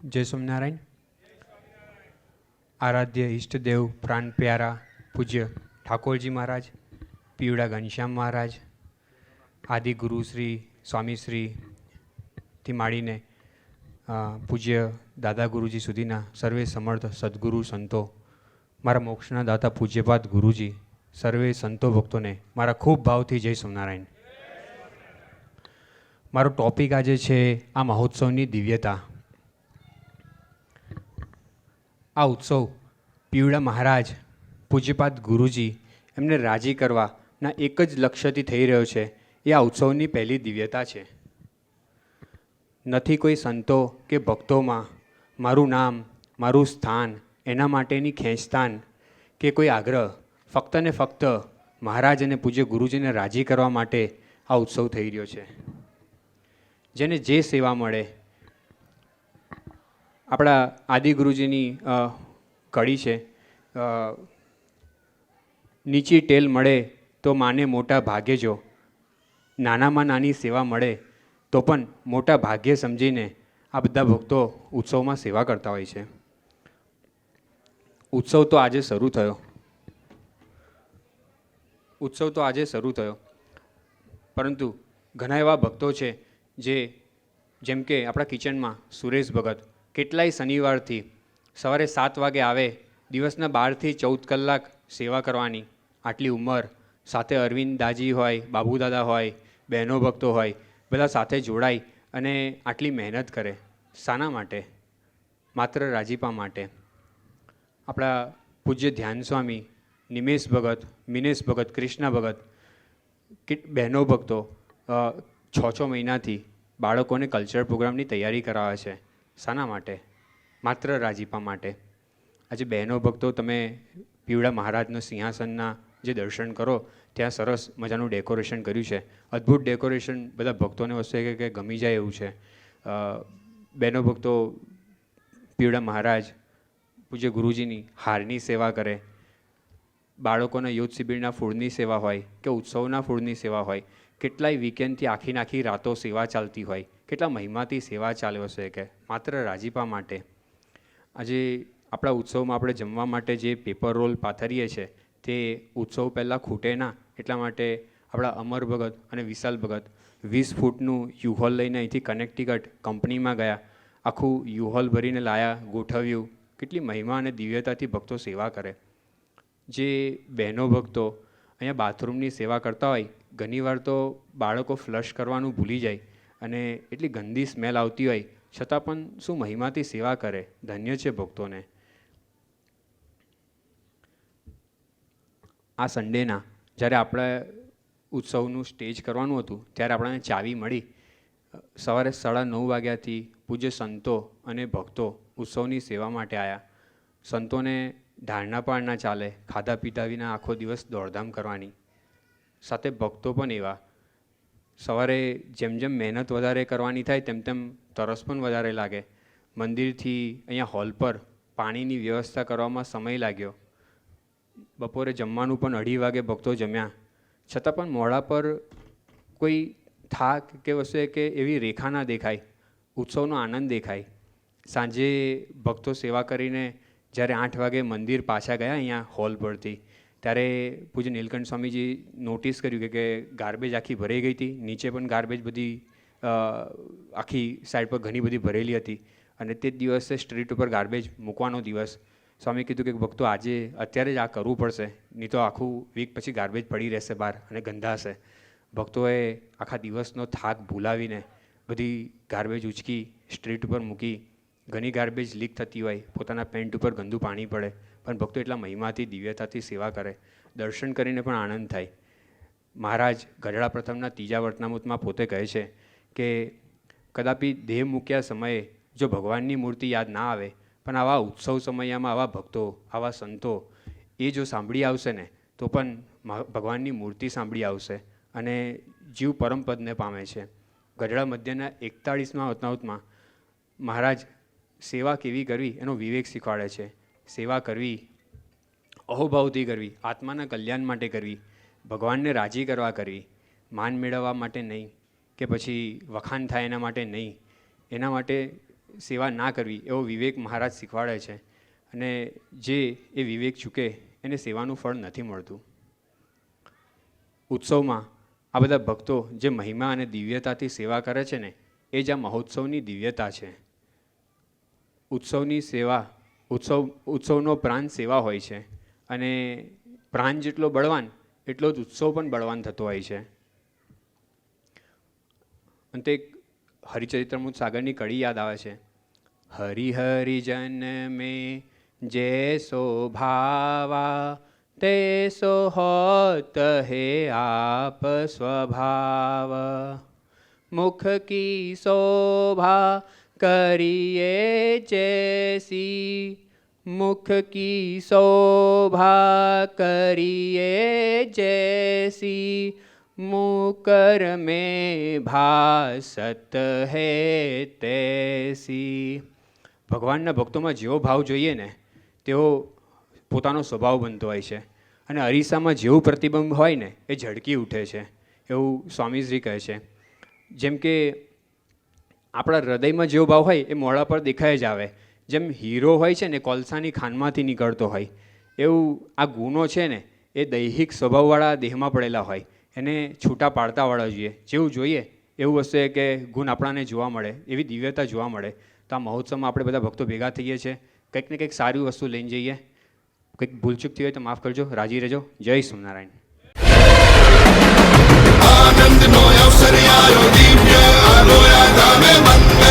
જય સ્વામિનારાયણ. આરાધ્ય ઈષ્ટદેવ પ્રાણ પ્યારા પૂજ્ય ઠાકોરજી મહારાજ, પીવડા ઘનશ્યામ મહારાજ, આદિ ગુરુ શ્રી સ્વામીશ્રીથી માંડીને પૂજ્ય દાદા ગુરુજી સુધીના સર્વે સમર્થ સદગુરુ સંતો, મારા મોક્ષના દાતા પૂજ્યપાદ ગુરુજી, સર્વે સંતો ભક્તોને મારા ખૂબ ભાવથી જય સ્વામિનારાયણ. મારો ટૉપિક આજે છે આ મહોત્સવની દિવ્યતા. આ ઉત્સવ પીવડા મહારાજ પૂજ્યપાદ ગુરુજી એમને રાજી કરવાના એક જ લક્ષ્યથી થઈ રહ્યો છે. એ આ ઉત્સવની પહેલી દિવ્યતા છે. નથી કોઈ સંતો કે ભક્તોમાં મારું નામ, મારું સ્થાન, એના માટેની ખેંચતાન કે કોઈ આગ્રહ. ફક્ત ને ફક્ત મહારાજ અને પૂજ્ય ગુરુજીને રાજી કરવા માટે આ ઉત્સવ થઈ રહ્યો છે. જેને જે સેવા મળે, આપણા આદિ ગુરુજીની કડી છે, નીચી ટેલ મળે તો માને મોટા ભાગ્ય જો, નાનામાં નાની સેવા મળે તો પણ મોટા ભાગ્ય સમજીને આ બધા ભક્તો ઉત્સવમાં સેવા કરતા હોય છે. ઉત્સવ તો આજે શરૂ થયો, પરંતુ ઘણા એવા ભક્તો છે જેમ કે આપણા કિચનમાં સુરેશ ભગત કેટલાય શનિવારથી સવારે 7 વાગે આવે, દિવસના 12 થી 14 કલાક સેવા કરવાની. આટલી ઉંમર સાથે અરવિંદ દાજી હોય, બાબુ દાદા હોય, બહેનો ભક્તો હોય, બધા સાથે જોડાઈ અને આટલી મહેનત કરે. શાના માટે? માત્ર રાજીપા માટે. આપણા પૂજ્ય ધ્યાન સ્વામી, નિમેશ ભગત, મિનેશ ભગત, કૃષ્ણ ભગત, બહેનો ભક્તો 6 મહિનાથી બાળકોને કલ્ચરલ પ્રોગ્રામની તૈયારી કરાવે છે. શાના માટે? માત્ર રાજીપા માટે. આજે બહેનો ભક્તો, તમે પીવડા મહારાજનો સિંહાસનના જે દર્શન કરો, ત્યાં સરસ મજાનું ડેકોરેશન કર્યું છે. અદ્ભુત ડેકોરેશન, બધા ભક્તોને વસ્તુ કે ગમી જાય એવું છે. બહેનો ભક્તો પીવડા મહારાજ પૂજ્ય ગુરુજીની હારની સેવા કરે, બાળકોના યુથ શિબિરના ફૂડની સેવા હોય કે ઉત્સવના ફૂડની સેવા હોય, કેટલાય વીકેન્ડથી આખી રાતો સેવા ચાલતી હોય, કેટલા મહિમાથી સેવા ચાલ્યો છે કે માત્ર રાજીપા માટે. આજે આપણા ઉત્સવમાં આપણે જમવા માટે જે પેપર રોલ પાથરીએ છીએ તે ઉત્સવ પહેલાં ખૂટે ના, એટલા માટે આપણા અમર ભગત અને વિશાલ ભગત 20 ફૂટનું યુહોલ લઈને અહીંથી કનેક્ટિકટ કંપનીમાં ગયા, આખું યુહોલ ભરીને લાયા, ગોઠવ્યું. કેટલી મહિમા અને દિવ્યતાથી ભક્તો સેવા કરે. જે બહેનો ભક્તો અહીંયા બાથરૂમની સેવા કરતા હોય, ઘણીવાર તો બાળકો ફ્લશ કરવાનું ભૂલી જાય અને એટલી ગંદી સ્મેલ આવતી હોય, છતાં પણ શું મહિમાથી સેવા કરે. ધન્ય છે ભક્તોને. આ સન્ડેના જ્યારે આપણે ઉત્સવનું સ્ટેજ કરવાનું હતું, ત્યારે આપણને ચાવી મળી. સવારે 9:30 વાગ્યાથી પૂજ્ય સંતો અને ભક્તો ઉત્સવની સેવા માટે આવ્યા. સંતોને ઢાળના પાળ ના ચાલે, ખાધા પીધા વિના આખો દિવસ દોડધામ કરવાની. સાથે ભક્તો પણ એવા, સવારે જેમ મહેનત વધારે કરવાની થાય તેમ તરસ પણ વધારે લાગે. મંદિરથી અહીંયા હોલ પર પાણીની વ્યવસ્થા કરવામાં સમય લાગ્યો. બપોરે જમવાનું પણ 2:30 વાગે ભક્તો જમ્યા, છતાં પણ મોઢા પર કોઈ થાક કે વસ્તુ કે એવી રેખા ના દેખાય, ઉત્સવનો આનંદ દેખાય. સાંજે ભક્તો સેવા કરીને જ્યારે 8 વાગે મંદિર પાછા ગયા અહીંયા હોલ પરથી, ત્યારે પૂજ્ય નીલકંઠ સ્વામીજી નોટિસ કર્યું કે ગાર્બેજ આખી ભરાઈ ગઈ હતી. નીચે પણ ગાર્બેજ બધી આખી સાઈડ પર ઘણી બધી ભરેલી હતી અને તે જ દિવસે સ્ટ્રીટ ઉપર ગાર્બેજ મૂકવાનો દિવસ. સ્વામી કીધું કે ભક્તો આજે અત્યારે જ આ કરવું પડશે, નહીં તો આખું વીક પછી ગાર્બેજ પડી રહેશે બહાર અને ગંધાશે. ભક્તોએ આખા દિવસનો થાક ભૂલાવીને બધી ગાર્બેજ ઉચકી સ્ટ્રીટ ઉપર મૂકી. ઘણી ગાર્બેજ લીક થતી હોય, પોતાના પેન્ટ ઉપર ગંદુ પાણી પડે, પણ ભક્તો એટલા મહિમાથી દિવ્યતાથી સેવા કરે. દર્શન કરીને પણ આનંદ થાય. મહારાજ ગઢડા પ્રથમના 3જા વર્તનામૃતમાં પોતે કહે છે કે કદાપી દેહ મૂક્યા સમયે જો ભગવાનની મૂર્તિ યાદ ના આવે, પણ આવા ઉત્સવ સમયમાં આવા ભક્તો, આવા સંતો એ જો સાંભળી આવશે ને, તો પણ ભગવાનની મૂર્તિ સાંભળી આવશે અને જીવ પરમપદને પામે છે. ગઢડા મધ્યના 41મા વર્તનામૃતમાં મહારાજ સેવા કેવી કરવી એનો વિવેક શીખવાડે છે. સેવા કરવી અહોભાવથી કરવી, આત્માના કલ્યાણ માટે કરવી, ભગવાનને રાજી કરવા કરવી, માન મેળવવા માટે નહીં કે પછી વખાણ થાય એના માટે નહીં. એના માટે સેવા ના કરવી એવો વિવેક મહારાજ શીખવાડે છે. અને જે એ વિવેક ચૂકે એને સેવાનું ફળ નથી મળતું. ઉત્સવમાં આ બધા ભક્તો જે મહિમા અને દિવ્યતાથી સેવા કરે છે ને, એ જ આ મહોત્સવની દિવ્યતા છે. ઉત્સવની સેવા, ઉત્સવનો પ્રાણ સેવા હોય છે. અને પ્રાણ જેટલો બળવાન એટલો જ ઉત્સવ પણ બળવાન થતો હોય છે. અંતે હરિચરિત્રમૃત સાગરની કડી યાદ આવે છે. હરિહરિજન મેં જૈસો ભાવા તૈસો હોત હે આપ સ્વભાવ. મુખ કી શોભા કરીએ જૈસી, મુખ કી શોભા કરીએ જૈસી, મુકર में ભાસત હૈ તૈસી. ભગવાનના ભક્તોમાં જેવો ભાવ જોઈએ ને તેવો પોતાનો સ્વભાવ બનતો હોય છે. અને અરીસામાં જેવું પ્રતિબિંબ હોય ને એ ઝળકી ઉઠે છે, એવું સ્વામીશ્રી કહે છે. જેમ કે આપણા હૃદયમાં જેવો ભાવ હોય એ મોઢા પર દેખાઈ જ આવે. જેમ હીરો હોય છે ને કોલસાની ખાનમાંથી નીકળતો હોય, એવું આ ગુણો છે ને એ દૈહિક સ્વભાવવાળા દેહમાં પડેલા હોય. એને છૂટા પાડતાવાળા જોઈએ. જેવું જોઈએ એવું વસ્તુ એ કે ગુણ આપણાને જોવા મળે, એવી દિવ્યતા જોવા મળે. તો આ મહોત્સવમાં આપણે બધા ભક્તો ભેગા થઈએ છીએ, કંઈક ને કંઈક સારી વસ્તુ લઈને જઈએ. કંઈક ભૂલચૂક થઈ હોય તો માફ કરજો, રાજી રહેજો. જય સ્વામિનારાયણ. આનંદનો અવસર આવ્યો દિવ્ય આલોયા ધામે મંગળ